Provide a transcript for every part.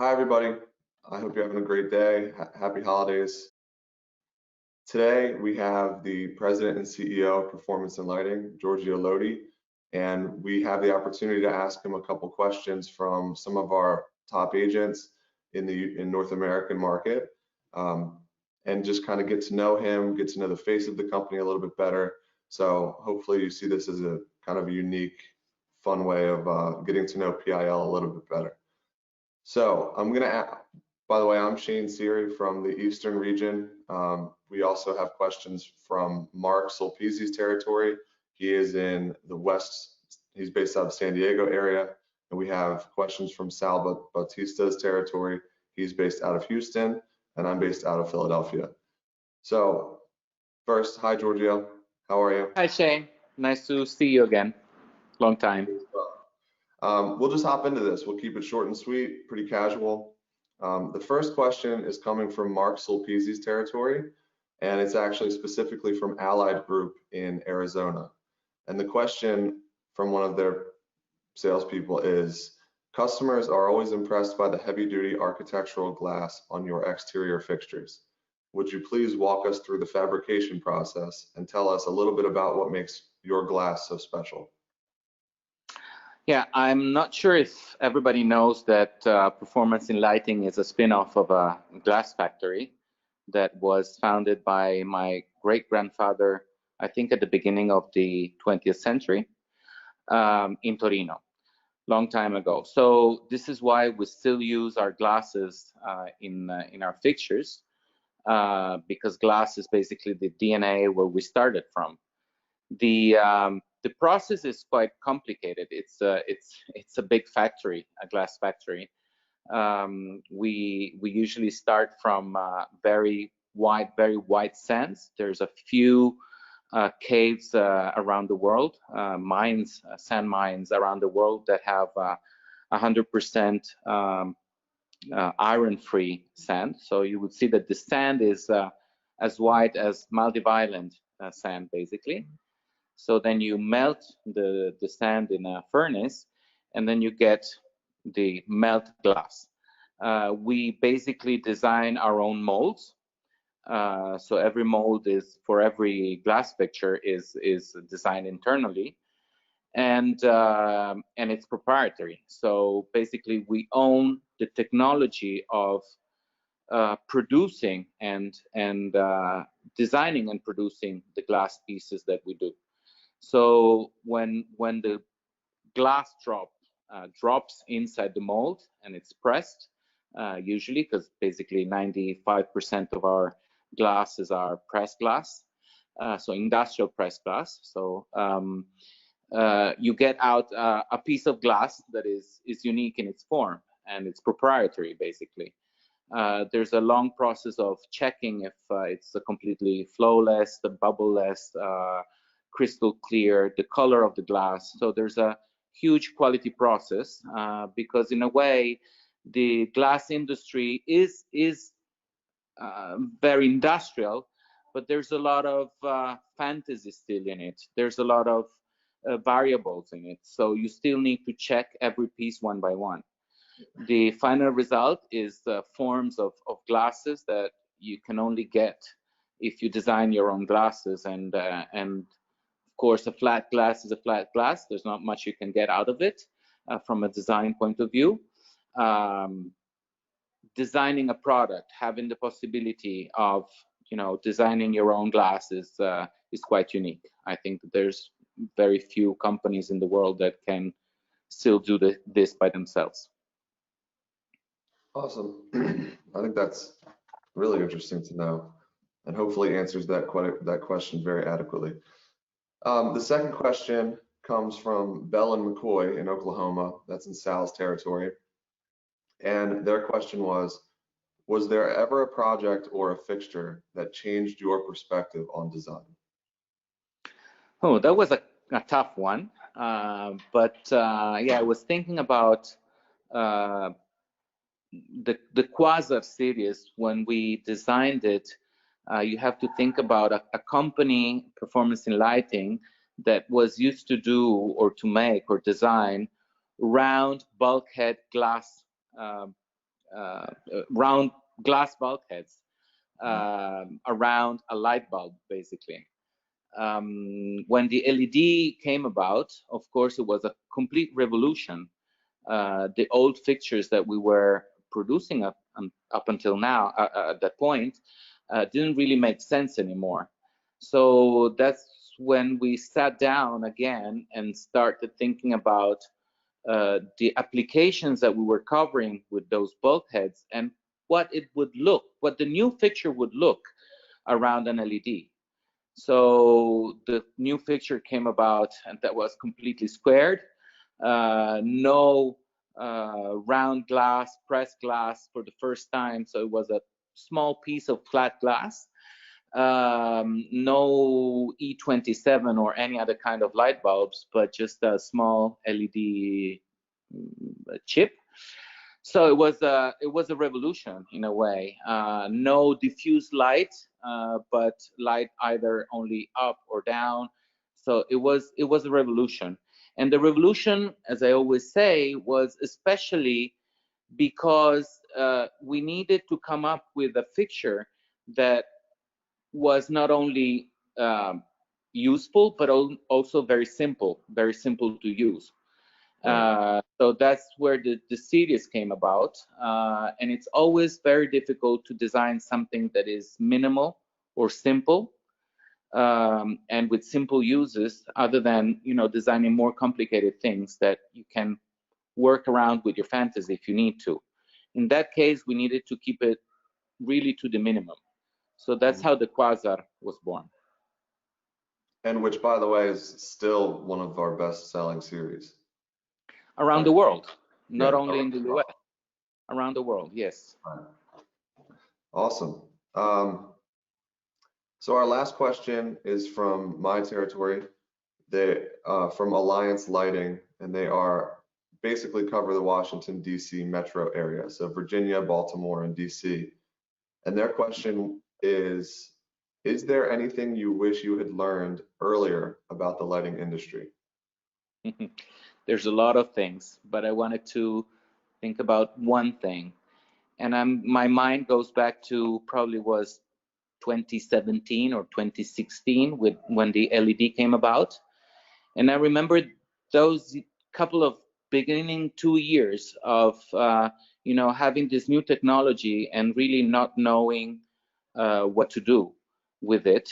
Hi, everybody. I hope you're having a great day. Happy holidays. Today, we have the President and CEO of Performance and Lighting, Giorgio Lodi, and we have the opportunity to ask him a couple questions from some of our top agents in the North American market, um, and just kind of get to know him, get to know the face of the company a little bit better. So hopefully you see this as a kind of a unique, fun way of getting to know PIL a little bit better. So I'm gonna, by the way, I'm Shane Siri from the Eastern region. We also have questions from Mark Sulpizi's territory. He is in the West, he's based out of San Diego area. And we have questions from Sal Bautista's territory. He's based out of Houston, and I'm based out of Philadelphia. So first, hi Giorgio, how are you? Hi Shane, nice to see you again. Long time. We'll just hop into this. We'll keep it short and sweet, pretty casual. The first question is coming from Mark Sulpizi's territory, and it's actually specifically from Allied Group in Arizona. And the question from one of their salespeople is, customers are always impressed by the heavy-duty architectural glass on your exterior fixtures. Would you please walk us through the fabrication process and tell us a little bit about what makes your glass so special? Yeah, I'm not sure if everybody knows that Performance in Lighting is a spin-off of a glass factory that was founded by my great-grandfather, I think at the beginning of the 20th century, in Torino, long time ago. So this is why we still use our glasses in our fixtures, because glass is basically the DNA where we started from. The process is quite complicated. It's a big factory, a glass factory. We usually start from very white sands. There's a few caves around the world, sand mines around the world that have 100% iron-free sand. So you would see that the sand is as white as Maldive Island sand, basically. So then you melt the sand in a furnace, and then you get the melt glass. We basically design our own molds. So every mold is, for every glass fixture, is designed internally, and it's proprietary. So basically, we own the technology of producing and designing and producing the glass pieces that we do. So when the glass drops inside the mold and it's pressed, usually, because basically 95% of our glasses are pressed glass, so industrial pressed glass. So you get out a piece of glass that is unique in its form, and it's proprietary, basically. There's a long process of checking if it's completely flowless, bubbleless, crystal clear, the color of the glass. So there's a huge quality process because in a way the glass industry is very industrial, but there's a lot of fantasy still in it. There's a lot of variables in it. So you still need to check every piece one by one. The final result is forms of glasses that you can only get if you design your own glasses, and of course, a flat glass is a flat glass. There's not much you can get out of it from a design point of view. Designing a product, having the possibility of, designing your own glass is quite unique. I think that there's very few companies in the world that can still do this by themselves. Awesome. I think that's really interesting to know, and hopefully answers that question very adequately. The second question comes from Bell and McCoy in Oklahoma. That's in Sal's territory. And their question was there ever a project or a fixture that changed your perspective on design? Oh, that was a tough one. But yeah, I was thinking about the Quasar series. When we designed it, you have to think about a company, Performance in Lighting, that was used to do or to make or design round bulkhead glass round glass bulkheads around a light bulb, basically. When the LED came about, of course, it was a complete revolution. The old fixtures that we were producing up until now, at that point, didn't really make sense anymore. So that's when we sat down again and started thinking about the applications that we were covering with those bulkheads and what the new fixture would look around an LED. So the new fixture came about, and that was completely squared, no round glass, pressed glass for the first time. So it was a small piece of flat glass, no E27 or any other kind of light bulbs, but just a small LED chip. So it was a revolution in a way. No diffuse light, but light either only up or down. So it was a revolution. And the revolution, as I always say, was especially because we needed to come up with a fixture that was not only useful, but also very simple to use. So that's where the series came about, and it's always very difficult to design something that is minimal or simple, and with simple uses, other than designing more complicated things that you can work around with your fantasy if you need to. In that case, we needed to keep it really to the minimum. So that's how the Quasar was born. And which, by the way, is still one of our best-selling series. Around the world, not Yeah, only in the US, around the world, yes. Right. Awesome. So our last question is from my territory. They from Alliance Lighting, and they are basically cover the Washington, D.C. metro area, so Virginia, Baltimore, and D.C. And their question is there anything you wish you had learned earlier about the lighting industry? There's a lot of things, but I wanted to think about one thing. And my mind goes back to probably was 2017 or 2016 when the LED came about. And I remember those couple of beginning 2 years of having this new technology and really not knowing what to do with it.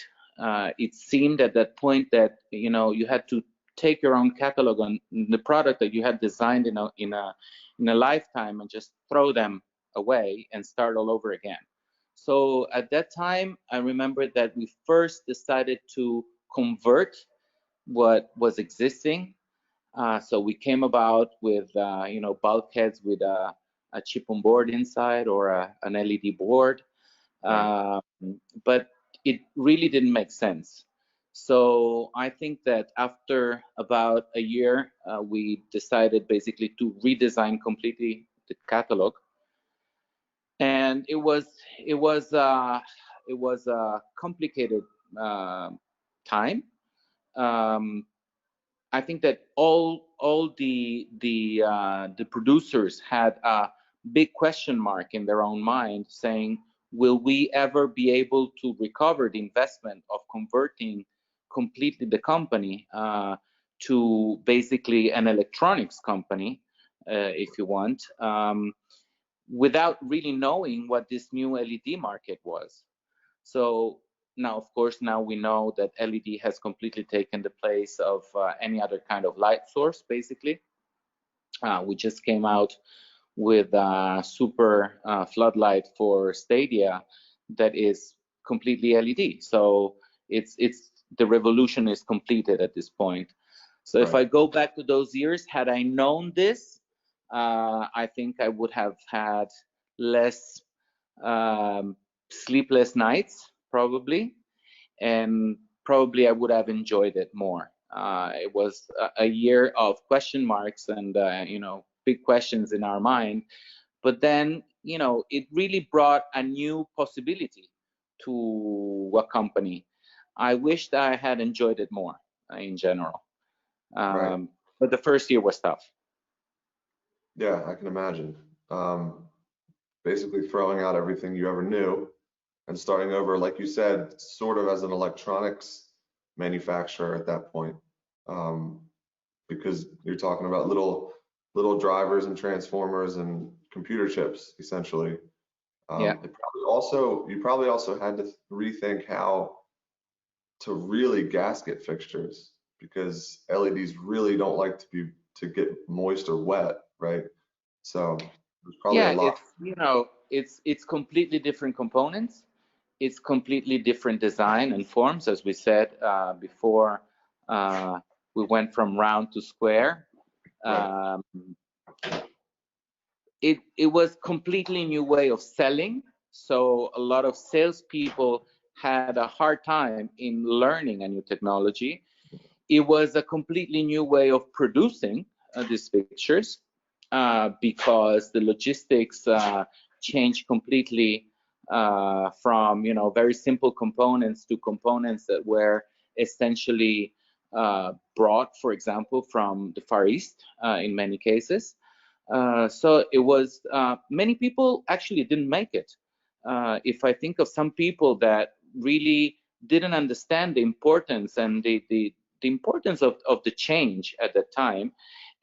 It seemed at that point that you had to take your own catalog on the product that you had designed in a lifetime and just throw them away and start all over again. So at that time, I remember that we first decided to convert what was existing. So we came about with bulkheads with a chip on board inside or an LED board, but it really didn't make sense. So I think that after about a year, we decided basically to redesign completely the catalog, and it was a complicated time. I think that all the producers had a big question mark in their own mind, saying, "Will we ever be able to recover the investment of converting completely the company to basically an electronics company, if you want, without really knowing what this new LED market was?" So now, of course, now we know that LED has completely taken the place of any other kind of light source, basically. We just came out with a super floodlight for Stadia that is completely LED. So the revolution is completed at this point. So if I go back to those years, had I known this, I think I would have had less sleepless nights, probably, and probably I would have enjoyed it more. It was a year of question marks and big questions in our mind, but then it really brought a new possibility to a company. I wish that I had enjoyed it more in general, but the first year was tough. Yeah, I can imagine. basically throwing out everything you ever knew and starting over, like you said, sort of as an electronics manufacturer at that point. Um, because you're talking about little drivers and transformers and computer chips, essentially. Yeah. You probably also had to rethink how to really gasket fixtures because LEDs really don't like to get moist or wet, right? So there's probably a Yeah, lot. it's completely different components. It's completely different design and forms, as we said before. We went from round to square. Right, Um, it was completely new way of selling. So a lot of salespeople had a hard time in learning a new technology. It was a completely new way of producing these pictures because the logistics changed completely from very simple components to components that were essentially brought, for example, from the Far East in many cases. So it was many people actually didn't make it. If I think of some people that really didn't understand the importance and the importance of the change at that time,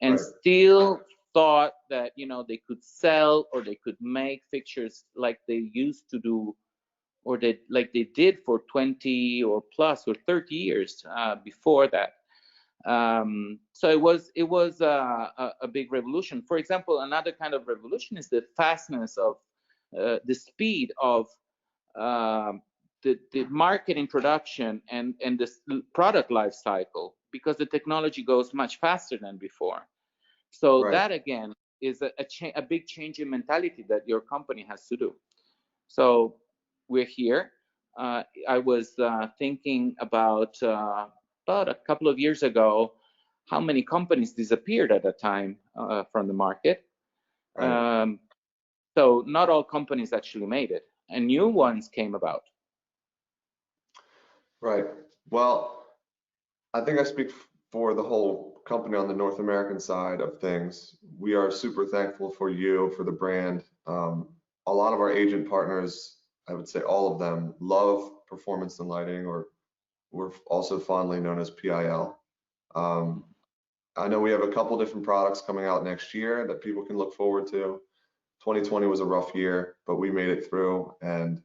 and right, still thought that they could sell or they could make fixtures like they used to do, or like they did for 20 or plus or 30 years before that. So it was a big revolution. For example, another kind of revolution is the fastness of the speed of um, the marketing production and the product life cycle, because the technology goes much faster than before. So right, that again is a big change in mentality that your company has to do. So we're here. I was thinking about a couple of years ago how many companies disappeared at that time from the market. right, Um, so not all companies actually made it, and new ones came about. right. Well, I think I speak for the whole company on the North American side of things. We are super thankful for you, for the brand. A lot of our agent partners, I would say all of them, love performance and lighting, or we're also fondly known as PIL. Um, I know we have a couple different products coming out next year that people can look forward to. 2020 was a rough year, but we made it through, and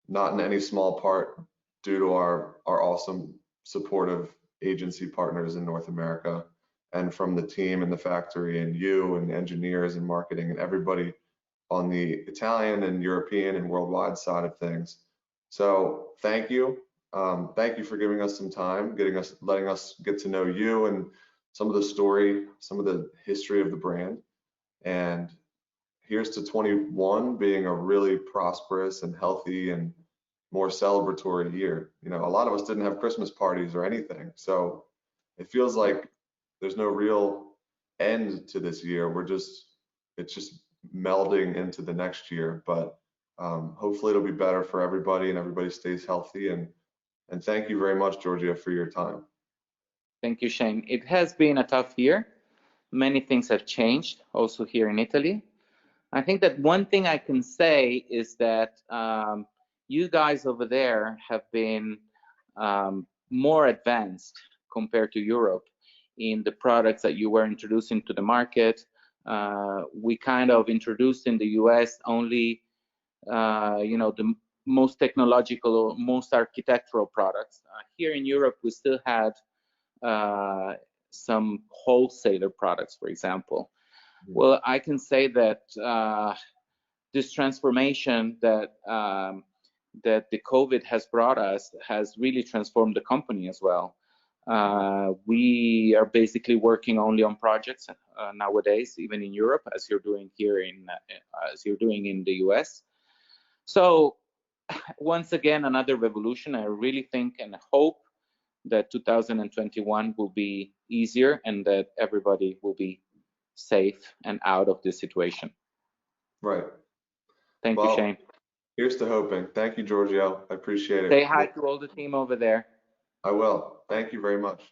not in any small part due to our awesome supportive agency partners in North America and from the team and the factory and you and engineers and marketing and everybody on the Italian and European and worldwide side of things. So thank you. Thank you for giving us some time, letting us get to know you and some of the story, some of the history of the brand. And here's to 21 being a really prosperous and healthy and more celebratory year. You know, a lot of us didn't have Christmas parties or anything. So it feels like there's no real end to this year. It's just melding into the next year. But hopefully it'll be better for everybody and everybody stays healthy. And thank you very much, Giorgio, for your time. Thank you, Shane. It has been a tough year. Many things have changed also here in Italy. I think that one thing I can say is that you guys over there have been more advanced compared to Europe in the products that you were introducing to the market. We kind of introduced in the US only, the most technological, most architectural products. Here in Europe, we still had some wholesaler products, for example. Well, I can say that this transformation that the COVID has brought us has really transformed the company as well. We are basically working only on projects nowadays, even in Europe, as you're doing here as you're doing in the US. So once again, another revolution. I really think and hope that 2021 will be easier and that everybody will be safe and out of this situation. Right. Thank you, Well, Shane. here's to hoping. Thank you, Giorgio. I appreciate Say it. hi to all the team over there. I will. Thank you very much.